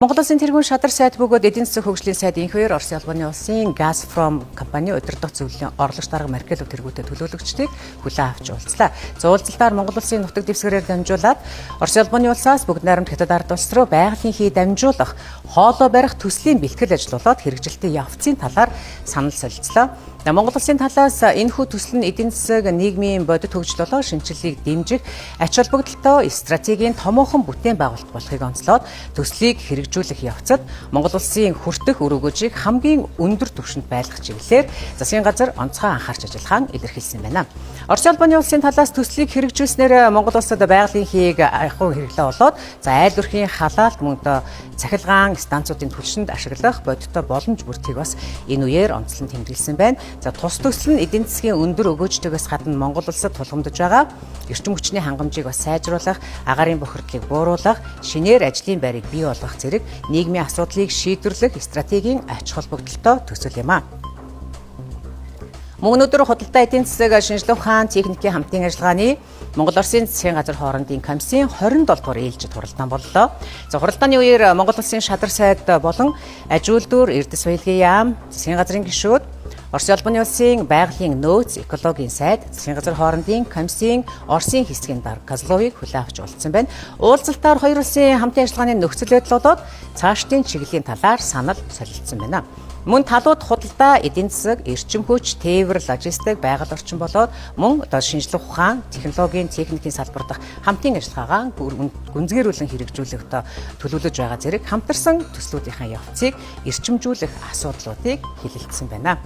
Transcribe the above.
Монгол Улсын тэргүүн шадар сайд бөгөөд эдийн засаг хөгжлийн сайд инхүүр Орос Албаны улсын Газпром компани удирдах зөвлөлийн орлогч дарга Меркель тэргүүтээ төлөөлөгчдийг хүлээн авч уулзлаа. Уулзалтаар Монгол Улсын нутаг дэвсгэрээр дамжуулаад Орос Албаны улсаас бүгд найрамд хятад ард улс руу байгалийн хий дамжуулах, хоолой барих төслийн бэлтгэл ажиллуулаад хэрэгжилтийн явцын талаар санал солилцлоо. Монгол Улсын талаас энэхүү төсөл нь эдийн засаг, нийгмийн бодит хөгжил болон шинжилгээг дэмжих ач холбогдолтой стратегийн томоохон бүтээн байгуулалт болохыг онцлоод төслийг хэрэгжүүлэх явцад Монгол Улсын хүртэх үр өгөөжийг хамгийн өндөр түвшинд байлгах чиглэлээр засгийн газар онцгой анхаарч ажиллахаа илэрхийлсэн байна. Орос Албаны улсын талаас төслийг хэрэгжүүлснээр Монгол улсад байгалийн хийг ахуй хэрэглээ болоод айл өрхийн халаалт мөн цахилгаан станцуудын түлшинд ашиглах бодиттой боломж бүртгийг бас энэ үеэр онцлон тэмдэглэсэн байна. Тус төсөл нь эдийн засгийн өндөр өгөөжтойгөөс гадна Монгол улсад тулгамдж байгаа эрчим хүчний хангамжийг бас сайжруулах, агаарын бохирдлыг бууруулах, шинээр ажлын байрыг бий болгох зэрэг нийгмийн асуудлыг шийдвэрлэх стратегийн ач холбогдолтой төсөл юм а. Мөн өнөөдөр худалдаа эдийн засаг шинжилгээ ухаан техникийн хамтын ажиллагааны Монгол Оросын засгийн газар хоорондын комиссийн 27 дугаар ээлжид хуралдаан боллоо. Хуралдааны үеэр Монгол Улсын шадар сайд болон аж үйлдвэр, эрдэс баялагын яам, засгийн газрын гишүүд, Орос Албаны улсын байгалийн нөөц, экологийн сайд, засгийн газар хоорондын комиссийн Оросын хэсгийн дарга Козловыг хүлээн авч уулзсан байна. Уулзалтаар хоёр улсын хамтын ажиллагааны нөхцөл байдал болоод цаашдын чиглэлийн талаар санал солилцсон байна. Мөн талууд худалдаа, эдийн засаг, эрчим хүч, тээвэр, логистик, байгаль орчин болоод мөн шинжилгээ ухаан, техникийн салбар дах хамтын ажиллагаагаа гүнзгийрүүлэн хэрэгжүүлэх төлөвлөж байгаа зэрэг хамтарсан төслүүдийн явцыг эрчимжүүлэх асуудлуудыг хэлэлцсэн байна.